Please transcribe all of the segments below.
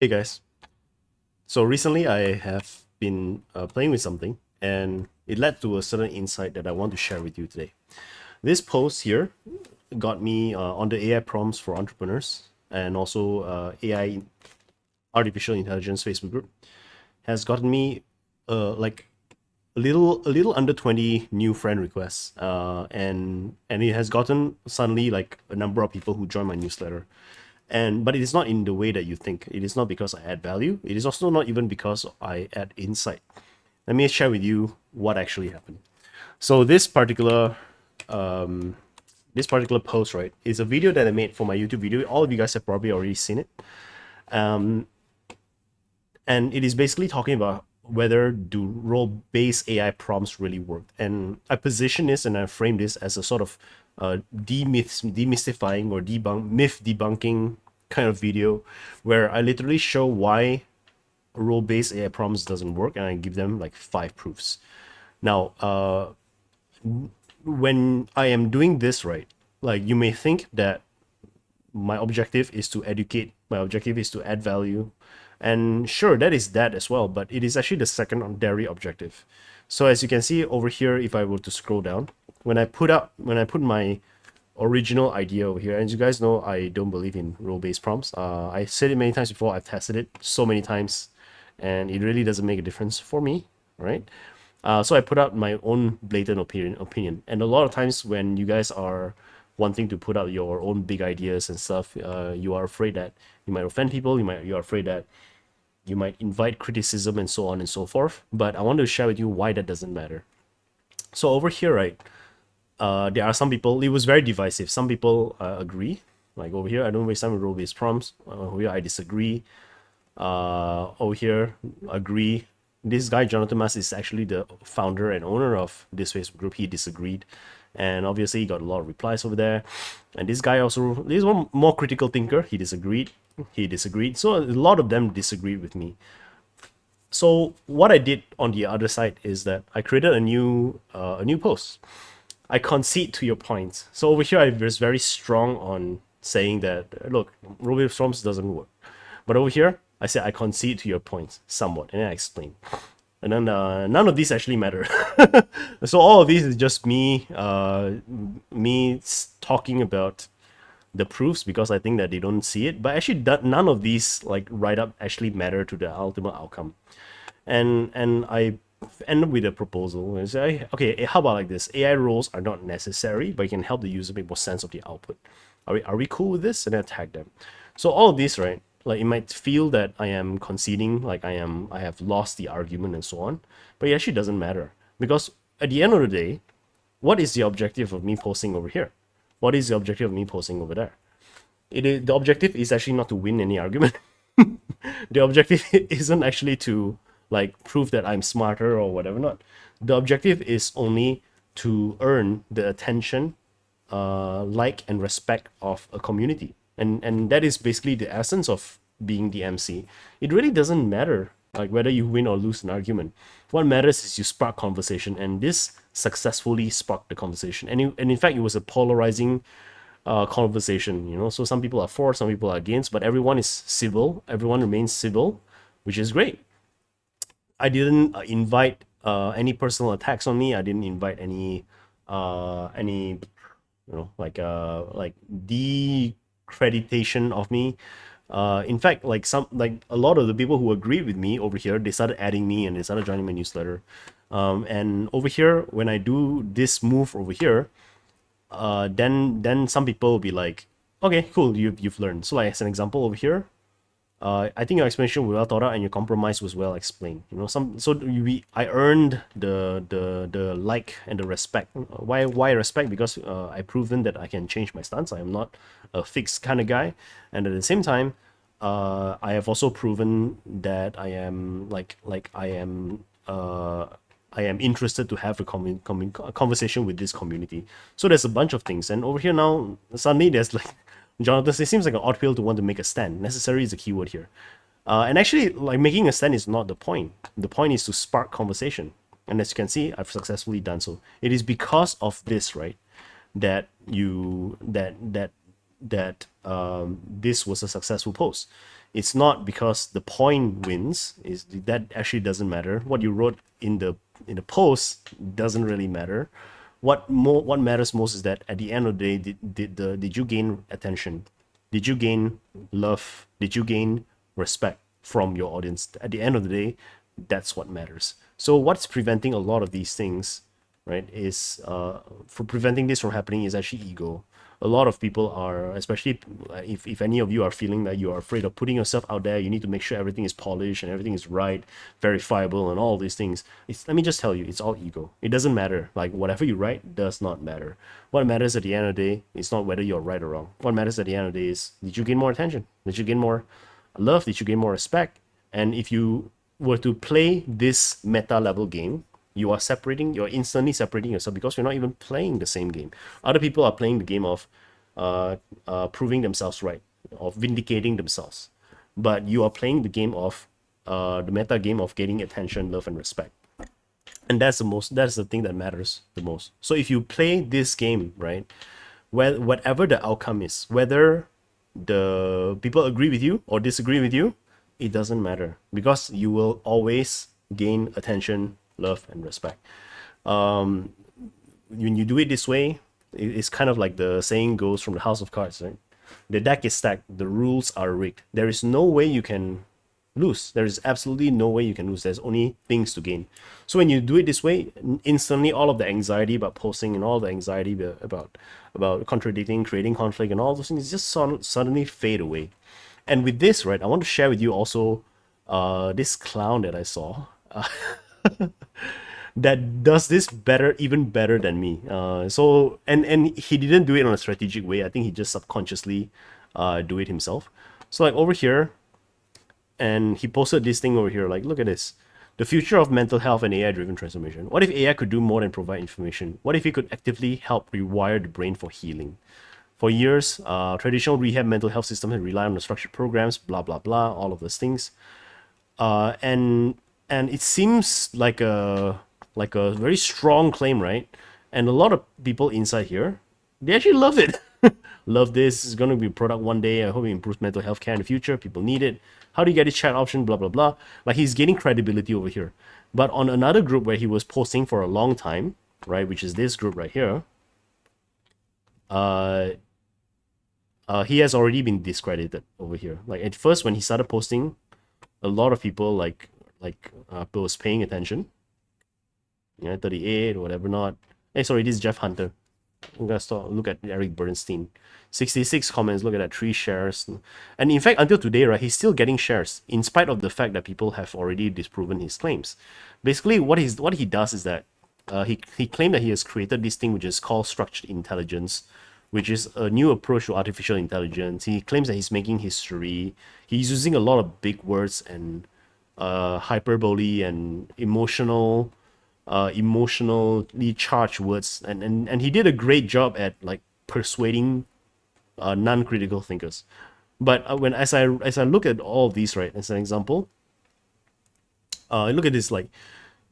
Hey guys, so recently I have been playing with something and it led to a certain insight that I want to share with you today. This post here got me on the AI prompts for entrepreneurs and also AI artificial intelligence Facebook group has gotten me like a little under 20 new friend requests and it has gotten suddenly like a number of people who join my newsletter. But it is not in the way that you think. It is not because I add value. It is also not even because I add insight. Let me share with you what actually happened. So this particular post, right, is a video that I made for my YouTube video. All of you guys have probably already seen it. And it is basically talking about whether do role-based AI prompts really work. And I position this and I frame this as a sort of demystifying or myth debunking kind of video, where I literally show why role-based AI prompts doesn't work, and I give them like 5 proofs. Now, when I am doing this, right, like you may think that my objective is to educate, my objective is to add value, and sure, that is that as well, but it is actually the secondary objective. So as you can see over here, if I were to scroll down, when I put my original idea over here, and as you guys know, I don't believe in role-based prompts. I said it many times before, I've tested it so many times, and it really doesn't make a difference for me, right? So I put out my own blatant opinion. And a lot of times when you guys are wanting to put out your own big ideas and stuff, you are afraid that you might offend people. You are afraid that you might invite criticism and so on and so forth. But I want to share with you why that doesn't matter. So over here, right, there are some people. It was very divisive. Some people agree. Like over here, I don't waste time with role-based prompts. Over here, I disagree. Over here, agree. This guy Jonathan Mas is actually the founder and owner of this Facebook group. He disagreed, and obviously he got a lot of replies over there. And this guy also, this one more critical thinker. He disagreed. He disagreed. So a lot of them disagreed with me. So what I did on the other side is that I created a new post. I concede to your points. So over here, I was very strong on saying that look, Ruby Storms doesn't work. But over here, I said I concede to your points somewhat, and then I explain. And then none of these actually matter. So all of these is just me talking about the proofs because I think that they don't see it. But actually, none of these like write up actually matter to the ultimate outcome. And I end up with a proposal and say, okay, how about like this? AI roles are not necessary, but it can help the user make more sense of the output. Are we cool with this? And then tag them. So all of these, right? Like it might feel that I am conceding, like I have lost the argument and so on, but it actually doesn't matter because at the end of the day, what is the objective of me posting over here? What is the objective of me posting over there? The objective is actually not to win any argument. The objective isn't actually to like prove that I'm smarter or whatever not. The objective is only to earn the attention, like and respect of a community. And that is basically the essence of being the MC. It really doesn't matter like whether you win or lose an argument. What matters is you spark conversation, and this successfully sparked the conversation. And in fact, it was a polarizing conversation. So some people are for, some people are against, but everyone is civil. Everyone remains civil, which is great. I didn't invite any personal attacks on me. I didn't invite any like decreditation of me. In fact, like a lot of the people who agreed with me over here, they started adding me and they started joining my newsletter. And over here, when I do this move over here, then some people will be like, okay, cool, you've learned. So like as an example over here, I think your explanation was well thought out and your compromise was well explained. I earned the like and the respect. Why respect? Because I've proven that I can change my stance. I am not a fixed kind of guy, and at the same time, I have also proven that I am interested to have a conversation with this community. So there's a bunch of things, and over here now suddenly there's like Jonathan, it seems like an odd pill to want to make a stand. Necessary is a keyword here. And actually, like making a stand is not the point. The point is to spark conversation. And as you can see, I've successfully done so. It is because of this, right, that this was a successful post. It's not because the point wins. Is that actually doesn't matter. What you wrote in the post doesn't really matter. What matters most is that at the end of the day, did you gain attention? Did you gain love? Did you gain respect from your audience? At the end of the day, that's what matters. So what's preventing a lot of these things, right, is for preventing this from happening is actually ego. A lot of people are, especially if any of you are feeling that you are afraid of putting yourself out there, you need to make sure everything is polished and everything is right, verifiable, and all these things. Let me just tell you, it's all ego. It doesn't matter. Like, whatever you write does not matter. What matters at the end of the day is not whether you're right or wrong. What matters at the end of the day is, did you gain more attention? Did you gain more love? Did you gain more respect? And if you were to play this meta level game, you're instantly separating yourself, because you're not even playing the same game. Other people are playing the game of proving themselves right, of vindicating themselves. But you are playing the game of the meta game of getting attention, love, and respect. And that's the thing that matters the most. So if you play this game, right, whatever the outcome is, whether the people agree with you or disagree with you, it doesn't matter, because you will always gain attention, love, and respect. When you do it this way, it's kind of like the saying goes from the House of Cards, right? The deck is stacked, the rules are rigged. There is no way you can lose. There is absolutely no way you can lose. There's only things to gain. So when you do it this way, instantly all of the anxiety about posting and all the anxiety about contradicting, creating conflict, and all those things just suddenly fade away. And with this, right, I want to share with you also this clown that I saw that does this even better than me. So he didn't do it on a strategic way. I think he just subconsciously do it himself. So like over here, and he posted this thing over here, like, look at this. The future of mental health and AI-driven transformation. What if AI could do more than provide information? What if it could actively help rewire the brain for healing? For years, traditional rehab mental health systems have relied on the structured programs, blah, blah, blah, all of those things. And it seems like a very strong claim, right? And a lot of people inside here, they actually love it. Love this. It's going to be a product one day. I hope it improves mental health care in the future. People need it. How do you get this chat option? Blah, blah, blah. Like, he's gaining credibility over here. But on another group where he was posting for a long time, right, which is this group right here, he has already been discredited over here. Like, at first, when he started posting, a lot of people was paying attention. 38 or whatever not. Hey, sorry, this is Jeff Hunter. I'm gonna look at Eric Bernstein. 66 comments, look at that, 3 shares. And in fact, until today, right, he's still getting shares, in spite of the fact that people have already disproven his claims. Basically, what he does is that he claimed that he has created this thing which is called structured intelligence, which is a new approach to artificial intelligence. He claims that he's making history. He's using a lot of big words and hyperbole and emotionally charged words, and he did a great job at like persuading non-critical thinkers. But as I look at all of these, right, as an example, look at this, like,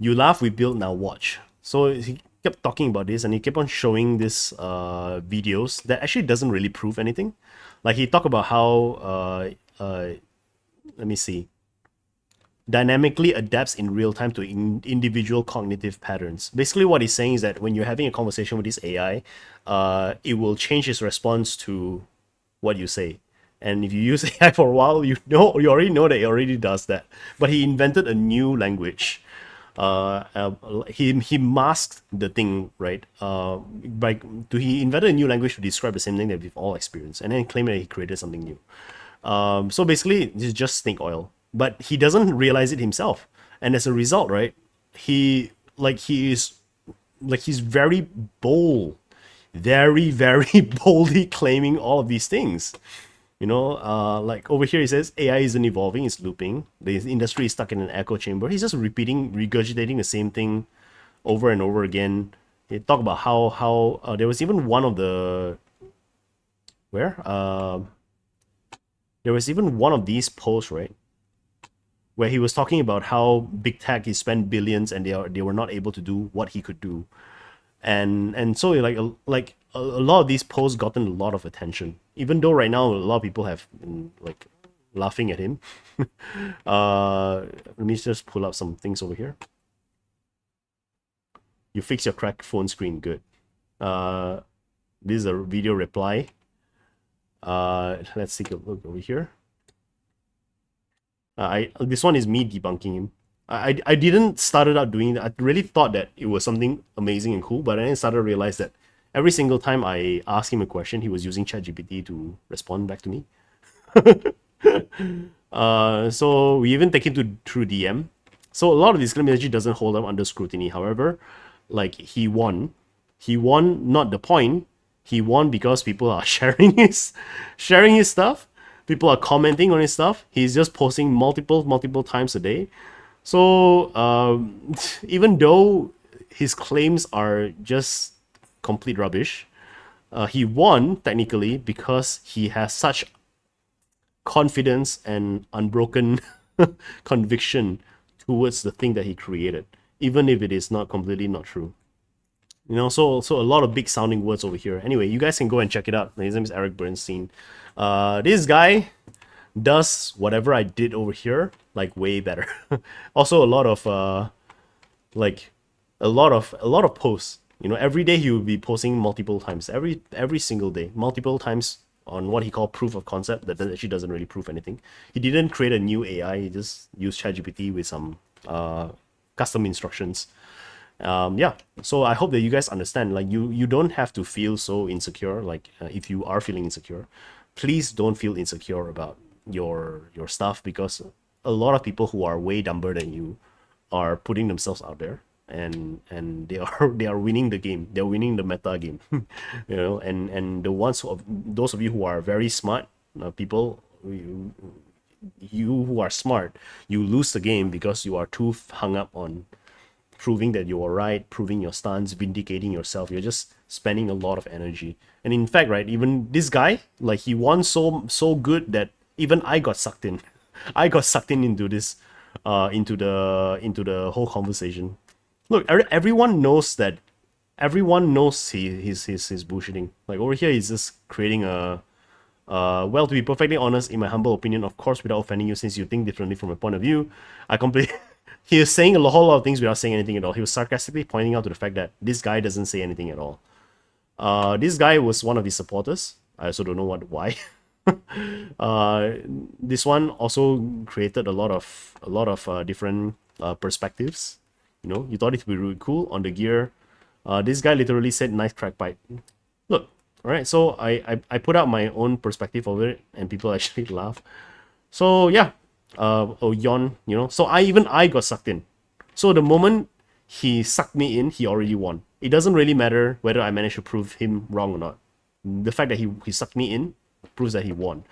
you laugh, we build, now watch. So he kept talking about this, and he kept on showing this videos that actually doesn't really prove anything. Like, he talked about how let me see, dynamically adapts in real time to individual cognitive patterns. Basically, what he's saying is that when you're having a conversation with this AI, it will change its response to what you say. And if you use AI for a while, you already know that it already does that. But he invented a new language. He masked the thing, right? He invented a new language to describe the same thing that we've all experienced, and then claimed that he created something new. So basically, it's just snake oil. But he doesn't realize it himself, and as a result, right, he's very bold, very, very boldly claiming all of these things. Like over here, he says AI isn't evolving, it's looping. The industry is stuck in an echo chamber. He's just regurgitating the same thing over and over again. He talked about how there was even one of the there was even one of these posts, right, where he was talking about how big tech, he spent billions and they were not able to do what he could do, and so like lot of these posts gotten a lot of attention, even though right now a lot of people have been like laughing at him. Let me just pull up some things over here. You fix your cracked phone screen, good. This is a video reply. Let's take a look over here. This one is me debunking him. I didn't started out doing that. I really thought that it was something amazing and cool, but then I started to realize that every single time I asked him a question, he was using ChatGPT to respond back to me. So we even take him through DM. So a lot of this claim actually doesn't hold up under scrutiny. However, like he won. He won not the point. He won because people are sharing his stuff. People are commenting on his stuff. He's just posting multiple times a day. So even though his claims are just complete rubbish, he won technically because he has such confidence and unbroken conviction towards the thing that he created, even if it is not completely not true. You know, so a lot of big sounding words over here. Anyway, you guys can go and check it out. His name is Eric Bernstein. This guy does whatever I did over here, like way better. Also a lot of like a lot of posts. You know, every day he will be posting multiple times, every single day, multiple times on what he called proof of concept that actually doesn't really prove anything. He didn't create a new AI, he just used ChatGPT with some custom instructions. Yeah, so I hope that you guys understand, like you don't have to feel so insecure. Like if you are feeling insecure, please don't feel insecure about your stuff, because a lot of people who are way dumber than you are putting themselves out there, and they are winning the game. They're winning the meta game. You know, and the ones those of you who are very smart people, you who are smart, you lose the game because you are too hung up on proving that you are right, proving your stance, vindicating yourself. You're just spending a lot of energy. And in fact, right, even this guy, like he won so good that even I got sucked in. I got sucked in into this, into the whole conversation. Look, everyone knows that. Everyone knows he's bullshitting. Like over here, he's just creating a. Well, to be perfectly honest, in my humble opinion, of course, without offending you, since you think differently from my point of view, I completely. He was saying a whole lot of things without saying anything at all. He was sarcastically pointing out to the fact that this guy doesn't say anything at all. This guy was one of his supporters. I also don't know why. This one also created a lot of different perspectives. You know, you thought it would be really cool on the gear. This guy literally said nice crack pipe. Look, all right. So I put out my own perspective of it, and people actually laugh. So yeah. Yon, you know, so I got sucked in. So the moment he sucked me in, he already won. It doesn't really matter whether I managed to prove him wrong or not. The fact that he sucked me in proves that he won.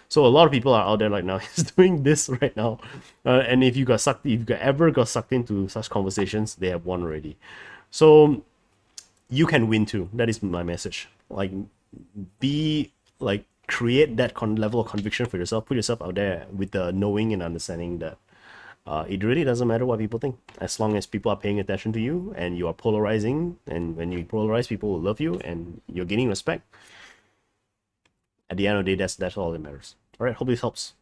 So a lot of people are out there right now he's doing this right now, and if you ever got sucked into such conversations, they have won already. So you can win too. That is my message. Like, be like, create that level of conviction for yourself. Put yourself out there with the knowing and understanding that it really doesn't matter what people think, as long as people are paying attention to you and you are polarizing. And when you polarize, people will love you and you're gaining respect. At the end of the day, that's all that matters. All right, hope this helps.